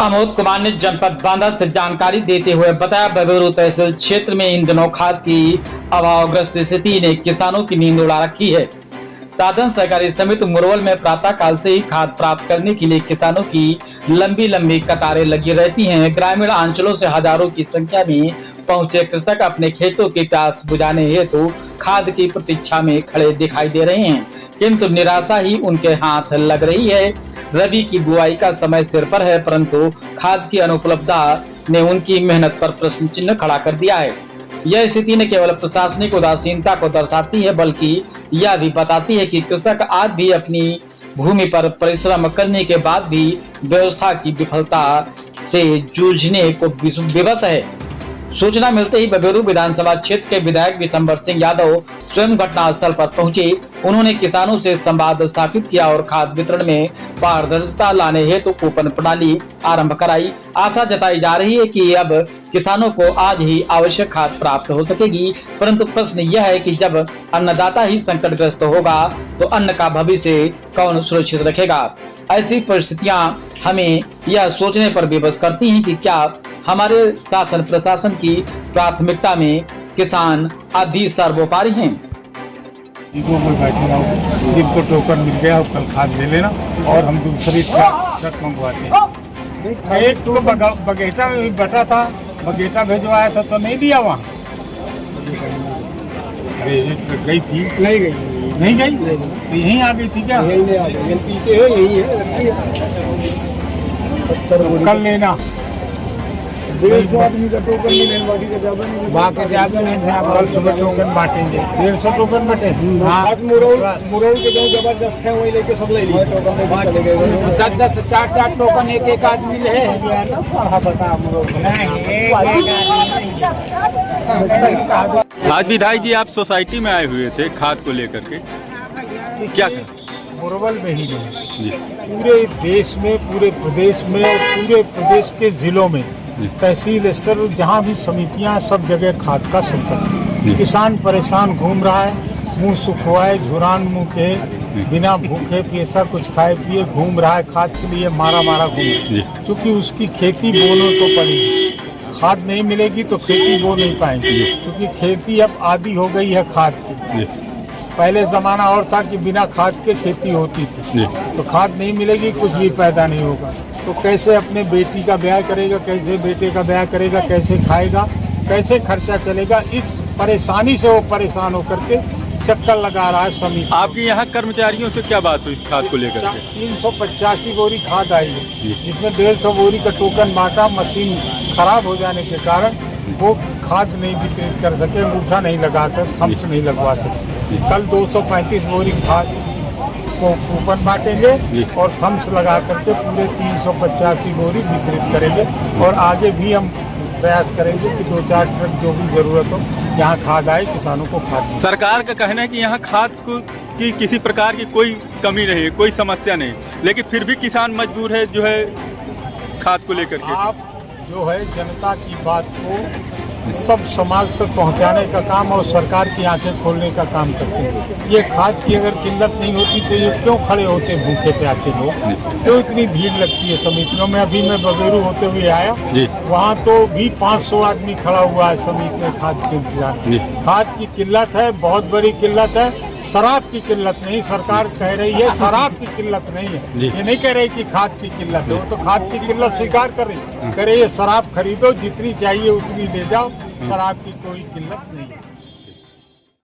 अमोद कुमार ने जनपद बांदा से जानकारी देते हुए बताया, बबेरू तहसील क्षेत्र में इन दिनों खाद की अभावग्रस्त स्थिति ने किसानों की नींद उड़ा रखी है। साधन सहकारी समिति मुरवल में प्रातः काल से ही खाद प्राप्त करने के लिए किसानों की लंबी लंबी कतारें लगी रहती हैं। ग्रामीण अंचलों से हजारों की संख्या में पहुंचे कृषक अपने खेतों की प्यास बुझाने हेतु खाद की प्रतीक्षा में खड़े दिखाई दे रहे हैं, किंतु निराशा ही उनके हाथ लग रही है। रबी की बुआई का समय सिर पर है, परंतु खाद की अनुपलब्धता ने उनकी मेहनत पर प्रश्न चिन्ह खड़ा कर दिया है। यह स्थिति न केवल प्रशासनिक उदासीनता को दर्शाती है, बल्कि यह भी बताती है कि कृषक आज भी अपनी भूमि पर परिश्रम करने के बाद भी व्यवस्था की विफलता से जूझने को विवश है। सूचना मिलते ही बबेरू विधानसभा क्षेत्र के विधायक विशंबर सिंह यादव स्वयं घटनास्थल पर पहुंचे। उन्होंने किसानों से संवाद स्थापित किया और खाद वितरण में पारदर्शिता लाने हेतु कूपन प्रणाली आरंभ कराई। आशा जताई जा रही है कि अब किसानों को आज ही आवश्यक खाद प्राप्त हो सकेगी, परंतु प्रश्न यह है कि जब अन्नदाता ही संकटग्रस्त होगा तो अन्न का भविष्य कौन सुरक्षित रखेगा। ऐसी परिस्थितियां हमें यह सोचने पर विवश करती हैं कि क्या हमारे शासन प्रशासन की प्राथमिकता में किसान अब भी सर्वोपरि हैं। मैं बैठे रहा जिनको टोकन मिल गया वो कल खाद ले लेना और हम दूसरी ट्रक मंगवाते हैं। एक तो बगेटा में भी बटा था, बगेटा भिजवाया था तो नहीं दिया वहाँ। गई थी नहीं गई तो यहीं आ गई थी क्या? कल लेना आदमी का टोकन नहीं, बाकी ज्यादा नहीं, कल सुबह टोकन बांटेंगे। 150 टोकन बटे। हाँ मुरौल के जो जबरदस्त है वही लेके सब ले लिए। 10 4 टोकन एक आदमी ले। आज विधायक जी आप सोसाइटी में आए हुए थे खाद को लेकर के, क्या मुरवल में ही नहीं, पूरे देश में, पूरे प्रदेश में, पूरे प्रदेश के जिलों में तहसील स्तर जहाँ भी समितियाँ, सब जगह खाद का संकट। किसान परेशान घूम रहा है, मुंह सुखवाए झुरान मुंह के, बिना भूखे प्यासा कुछ खाए पिए घूम रहा है, खाद के लिए मारा घूम। क्योंकि उसकी खेती बोने तो पड़ेगी, खाद नहीं मिलेगी तो खेती बो नहीं पाएंगे। क्योंकि खेती अब आदी हो गई है खाद की। पहले जमाना और था कि बिना खाद के खेती होती थी, तो खाद नहीं मिलेगी कुछ भी पैदा नहीं होगा। तो कैसे अपने बेटी का ब्याह करेगा, कैसे बेटे का ब्याह करेगा, कैसे खाएगा, कैसे खर्चा चलेगा, इस परेशानी से वो परेशान होकर के चक्कर लगा रहा है समिति। आपके यहाँ कर्मचारियों से क्या बात हुई खाद को लेकर? 385 बोरी खाद आई है, जिसमें 150 बोरी का टोकन बांटा। मशीन खराब हो जाने के कारण वो खाद नहीं वितरित कर सके, अंगूठा नहीं लगा सके, थम्स नहीं लगवा सके। कल 235 बोरी खाद को कूपन बांटेंगे और थम्स लगा करके पूरे 385 बोरी वितरित करेंगे। और आगे भी हम प्रयास करेंगे कि 2-4 ट्रक जो भी जरूरत हो यहाँ खाद आए, किसानों को खाद। सरकार का कहना है कि यहाँ खाद की किसी प्रकार की कोई कमी नहीं है, कोई समस्या नहीं, लेकिन फिर भी किसान मजबूर है जो है खाद को लेकर के। आप जो है जनता की बात को सब समाज तक पहुंचाने का काम और सरकार की आंखें खोलने का काम करते हैं। ये खाद की अगर किल्लत नहीं होती तो ये क्यों खड़े होते भूखे प्यासे लोग, क्यों इतनी भीड़ लगती है समितियों में। अभी मैं बबेरू होते हुए आया, वहाँ तो भी 500 आदमी खड़ा हुआ है समिति में खाद के इंतजार। खाद की किल्लत है, बहुत बड़ी किल्लत है। शराब की किल्लत नहीं, सरकार कह रही है शराब की किल्लत नहीं है, ये नहीं कह रही कि खाद की किल्लत है। वो तो खाद की किल्लत स्वीकार कर रही है, शराब खरीदो जितनी चाहिए उतनी ले जाओ, शराब की कोई किल्लत नहीं है।